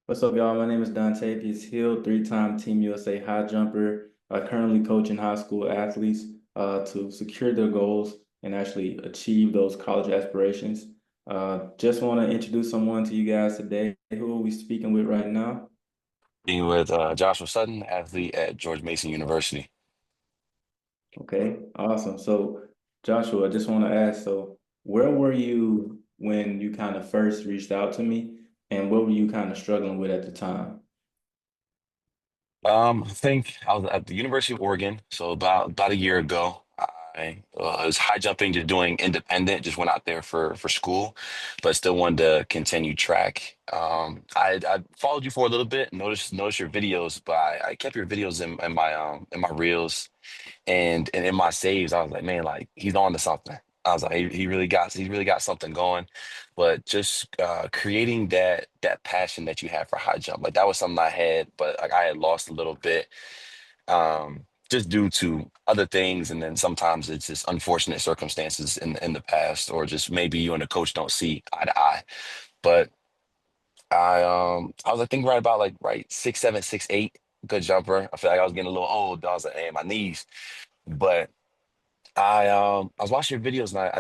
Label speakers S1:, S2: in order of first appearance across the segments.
S1: What's up, y'all? My name is Dontavious Hill, three-time Team USA high jumper. Currently coaching high school athletes to secure their goals and actually achieve those college aspirations. Just want to introduce someone to you guys today. Who are we speaking with right now?
S2: Being with Joshua Sutton, athlete at George Mason University.
S1: Okay, awesome. So, Joshua, I just want to ask, so where were you when you kind of first reached out to me, and what were you kind of struggling with at the time?
S2: I think I was at the University of Oregon, so about a year ago. I was high jumping, just doing independent. Just went out there for school, but still wanted to continue track. I followed you for a little bit, noticed your videos, but I kept your videos in my reels. And in my saves, I was like, man, like he's on to something. I was like, he really got something going. But just creating that passion that you have for high jump, like that was something I had, but like I had lost a little bit, just due to other things, and then sometimes it's just unfortunate circumstances in the past, or just maybe you and the coach don't see eye to eye. But I was I think right about like right 6'7", 6'8", good jumper. I feel like I was getting a little old. I was like, hey, my knees. But I was watching your videos, and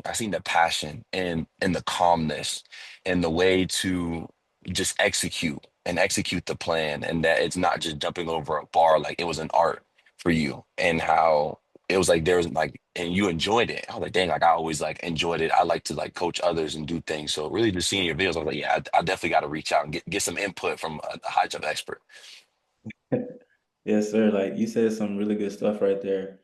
S2: I seen the passion and the calmness and the way to just execute the plan, and that it's not just jumping over a bar. Like it was an art for you, and how it was like there was like, and you enjoyed it. I was like, dang, like I always like enjoyed it. I like to like coach others and do things. So really just seeing your videos, I was like, yeah, I definitely got to reach out and get some input from a high jump expert.
S1: Yes, sir. Like you said some really good stuff right there.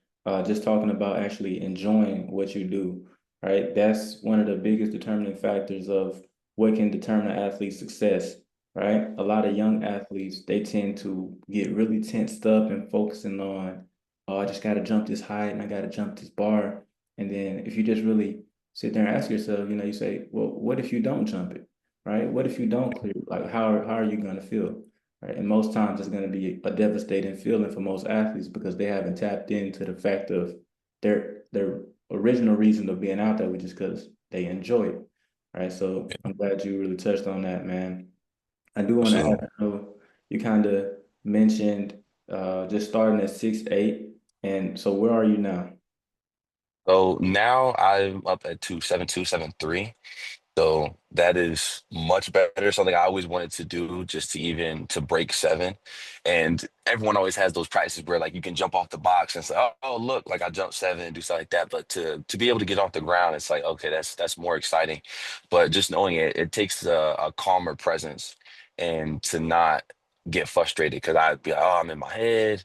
S1: Just talking about actually enjoying what you do, right? That's one of the biggest determining factors of what can determine an athlete's success, right? A lot of young athletes, they tend to get really tensed up and focusing on, oh, I just got to jump this height and I got to jump this bar. And then if you just really sit there and ask yourself, you say, well, what if you don't jump it, right? What if you don't clear? Like, how are you going to feel? Right? And most times it's going to be a devastating feeling for most athletes because they haven't tapped into the fact of their original reason of being out there, which is because they enjoy it. Right. So I'm glad you really touched on that, man. I do want to ask,
S2: Absolutely.
S1: you kind of mentioned just starting at 6'8", and so where are you now?
S2: So now I'm up at 272, 73. So that is much better. Something I always wanted to do, just to even to break seven. And everyone always has those practices where like you can jump off the box and say, oh look, like I jumped seven and do something like that. But to be able to get off the ground, it's like, okay, that's more exciting. But just knowing it takes a calmer presence, and to not get frustrated, because I'd be like, oh, I'm in my head.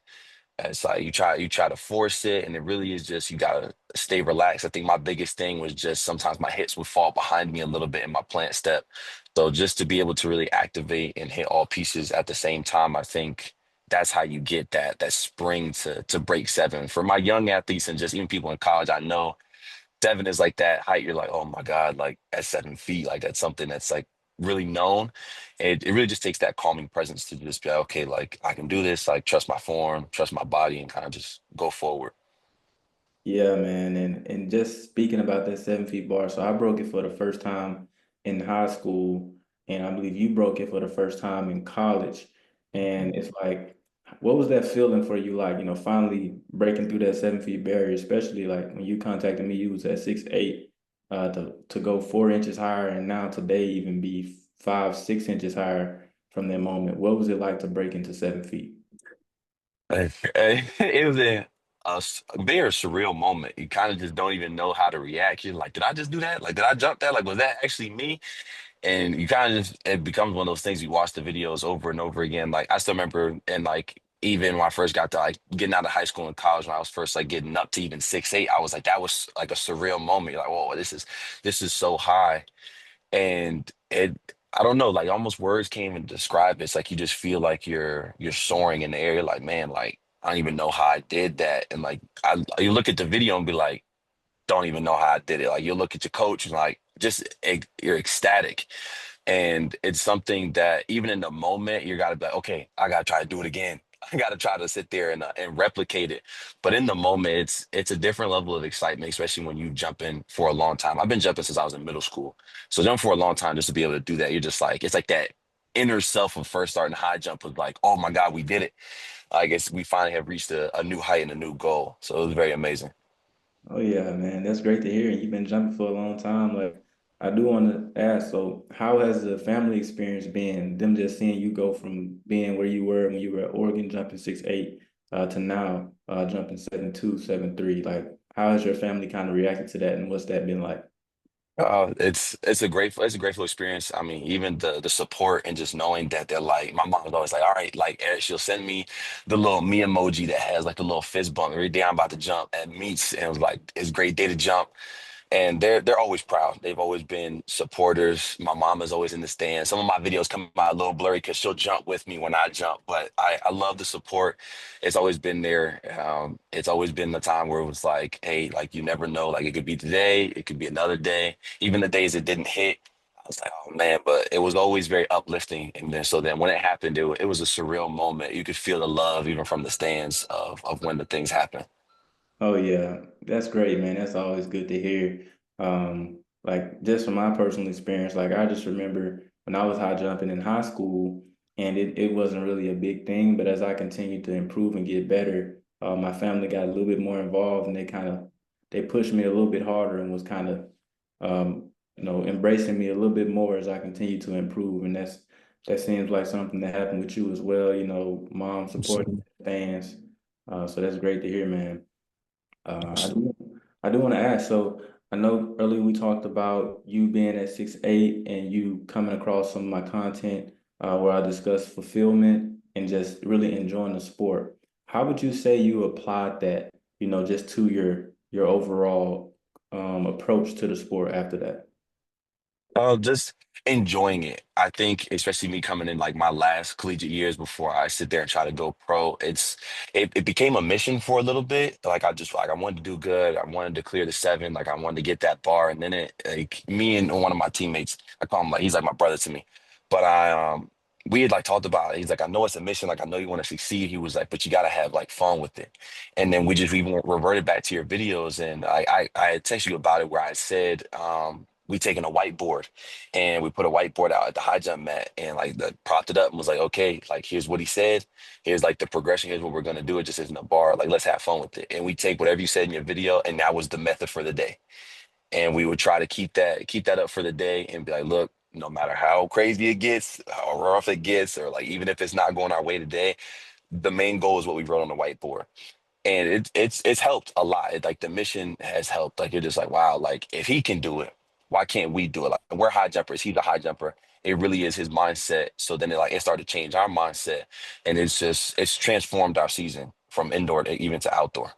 S2: And it's like you try to force it, and it really is just you gotta stay relaxed. I think my biggest thing was just sometimes my hits would fall behind me a little bit in my plant step. So just to be able to really activate and hit all pieces at the same time, I think that's how you get that spring to break seven. For my young athletes and just even people in college, I know seven is like that height. You're like, oh my God, like at 7 feet, like that's something that's like really known. It really just takes that calming presence to just be like, okay, like I can do this, like trust my form, trust my body, and kind of just go forward.
S1: Yeah, man. And just speaking about that 7 feet bar, so I broke it for the first time in high school, and I believe you broke it for the first time in college. And it's like, what was that feeling for you like, finally breaking through that 7 feet barrier, especially like when you contacted me, you was at 6'8", to go 4 inches higher, and now today even be 5, 6 inches higher from that moment. What was it like to break into 7 feet?
S2: It was a very surreal moment. You kind of just don't even know how to react. You're like, did I just do that? Like, did I jump that? Like, was that actually me? And you kind of just, it becomes one of those things, you watch the videos over and over again. Like I still remember, and like even when I first got to like getting out of high school and college, when I was first like getting up to even 6'8", I was like, that was like a surreal moment. You're like, whoa, this is so high. And it, I don't know, like almost words can't even describe it. It's like you just feel like you're soaring in the air. You're like, man, like I don't even know how I did that. And like you look at the video and be like, don't even know how I did it. Like you look at your coach and like you're ecstatic. And it's something that even in the moment, you gotta be like, okay, I gotta try to do it again. I gotta try to sit there and replicate it. But in the moment, it's a different level of excitement, especially when you jump in for a long time. I've been jumping since I was in middle school. So jump for a long time just to be able to do that, you're just like, it's like that. inner self of first starting high jump was like, oh my God, we did it. I guess we finally have reached a new height and a new goal. So it was very amazing.
S1: Oh yeah, man, that's great to hear. You've been jumping for a long time. Like, I do want to ask, so how has the family experience been? Them just seeing you go from being where you were when you were at Oregon jumping 6'8", to now jumping 7'2", 7'3". Like, how has your family kind of reacted to that, and what's that been like?
S2: It's a grateful experience. I mean, even the support and just knowing that they're like, my mom was always like, all right, like Eric, she'll send me the little me emoji that has like the little fist bump every day I'm about to jump at meets, and it was like it's a great day to jump. And they're always proud. They've always been supporters. My mom is always in the stands. Some of my videos come out a little blurry because she'll jump with me when I jump, but I love the support. It's always been there. It's always been the time where it was like, hey, like you never know, like it could be today, it could be another day. Even the days it didn't hit, I was like, oh man, but it was always very uplifting. And then so then when it happened, it was a surreal moment. You could feel the love even from the stands of when the things happen.
S1: Oh yeah, that's great, man. That's always good to hear. Like just from my personal experience, like I just remember when I was high jumping in high school, and it wasn't really a big thing, but as I continued to improve and get better, my family got a little bit more involved, and they pushed me a little bit harder and was kind of embracing me a little bit more as I continued to improve, and that seems like something that happened with you as well. Mom supporting fans, so that's great to hear, man. Uh, I do, I do want to ask. So I know earlier we talked about you being at 6'8" and you coming across some of my content where I discussed fulfillment and just really enjoying the sport. How would you say you applied that, just to your overall approach to the sport after that?
S2: Just enjoying it. I think, especially me coming in like my last collegiate years before I sit there and try to go pro, it became a mission for a little bit. Like I wanted to do good. I wanted to clear the seven. Like I wanted to get that bar. And then it like me and one of my teammates, I call him like he's like my brother to me. But we had like talked about it. He's like, I know it's a mission. Like I know you want to succeed. He was like, but you gotta have like fun with it. And then we reverted back to your videos, and I had texted you about it where I said we taking a whiteboard and we put a whiteboard out at the high jump mat and like the propped it up and was like, okay, like here's what he said, here's like the progression, here's what we're gonna do. It just isn't a bar. Like let's have fun with it. And we take whatever you said in your video, and that was the method for the day. And we would try to keep that up for the day and be like, look, no matter how crazy it gets, how rough it gets, or like even if it's not going our way today, the main goal is what we wrote on the whiteboard. And it's helped a lot. Like the mission has helped. Like you're just like, wow, like if he can do it, why can't we do it? Like we're high jumpers, he's a high jumper. It really is his mindset. So then it started to change our mindset, and it's transformed our season from indoor to even to outdoor.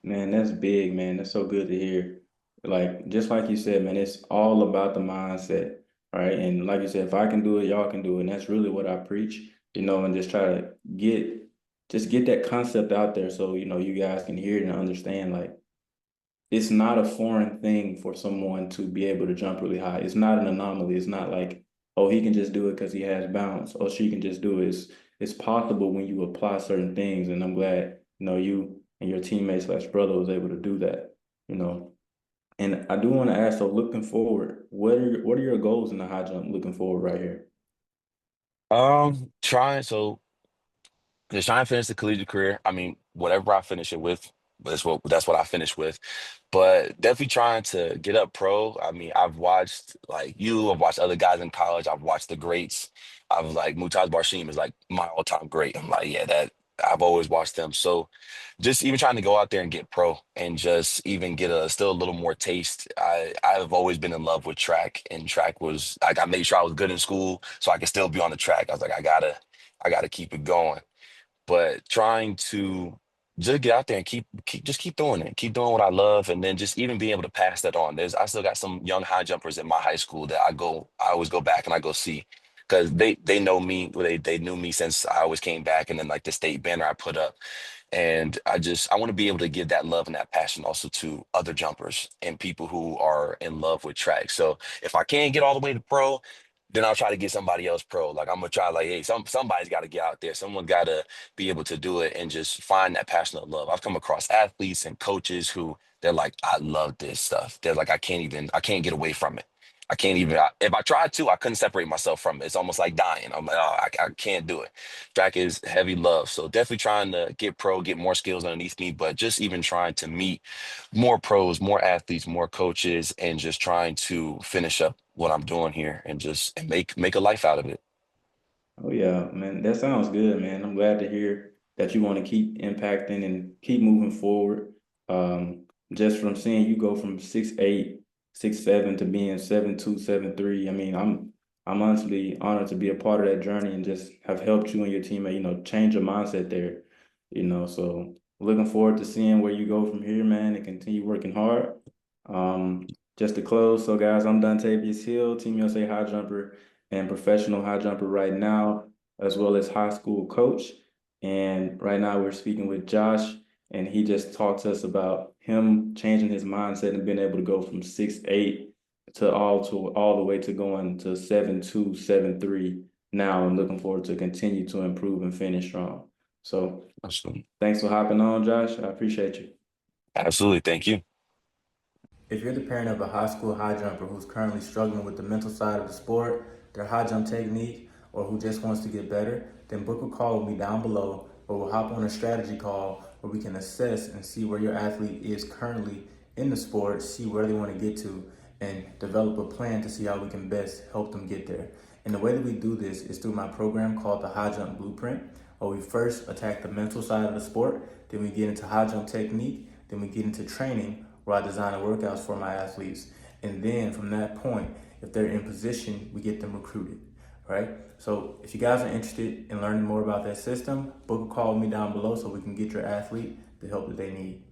S1: Man, that's big, man. That's so good to hear. Like, just like you said, man, it's all about the mindset, right? And like you said, if I can do it, y'all can do it. And that's really what I preach, and just try to get that concept out there so, you guys can hear it and understand, like, it's not a foreign thing for someone to be able to jump really high. It's not an anomaly. It's not like, oh, he can just do it because he has bounce, or she can just do it. It's possible when you apply certain things, and I'm glad, you and your teammate slash brother was able to do that, you know. And I do want to ask, so looking forward, what are your goals in the high jump looking forward right here?
S2: Trying so just trying to finish the collegiate career. I mean, whatever I finish it with, that's what I finish with. But definitely trying to get up pro. I mean, I've watched like you, I've watched other guys in college, I've watched the greats. I've like Mutaz Barshim is like my all-time great. I'm like, yeah, that I've always watched them. So just even trying to go out there and get pro and just even get a still a little more taste. I've always been in love with track, and track was like I made sure I was good in school so I could still be on the track. I was like, I gotta keep it going, but trying to just get out there and keep doing it, keep doing what I love, and then just even being able to pass that on. I still got some young high jumpers in my high school that I always go back and I go see because they know me, they knew me since I always came back, and then like the state banner I put up, and I want to be able to give that love and that passion also to other jumpers and people who are in love with track. So if I can't get all the way to pro, then I'll try to get somebody else pro. Like I'm gonna try like, hey, somebody's got to get out there. Someone got to be able to do it and just find that passionate love. I've come across athletes and coaches who they're like, I love this stuff. They're like, I can't get away from it. I can't even, if I tried to, I couldn't separate myself from it. It's almost like dying. I'm like, oh, I can't do it. Track is heavy love. So definitely trying to get pro, get more skills underneath me, but just even trying to meet more pros, more athletes, more coaches, and just trying to finish up what I'm doing here and just and make a life out of it.
S1: Oh yeah, man, that sounds good, man. I'm glad to hear that you want to keep impacting and keep moving forward. Just from seeing you go from 6'8", 6'7" to being 7'2", 7'3". I mean, I'm honestly honored to be a part of that journey and just have helped you and your teammate, change your mindset there. So looking forward to seeing where you go from here, man, and continue working hard. Um, just to close, so guys, I'm Dontavious Hill, Team USA high jumper and professional high jumper right now, as well as high school coach. And right now we're speaking with Josh, and he just talked to us about him changing his mindset and being able to go from 6'8" to all the way to going to 7'2", 7'3" now, and looking forward to continue to improve and finish strong. So
S2: Absolutely.
S1: thanks for hopping on, Josh. I appreciate you.
S2: Absolutely. Thank you.
S1: If you're the parent of a high school high jumper who's currently struggling with the mental side of the sport, their high jump technique, or who just wants to get better, then book a call with me down below, or we'll hop on a strategy call where we can assess and see where your athlete is currently in the sport, see where they want to get to, and develop a plan to see how we can best help them get there. And the way that we do this is through my program called the High Jump Blueprint, where we first attack the mental side of the sport, then we get into high jump technique, then we get into training, where I design the workouts for my athletes. And then from that point, if they're in position, we get them recruited, right? So if you guys are interested in learning more about that system, book a call with me down below so we can get your athlete the help that they need.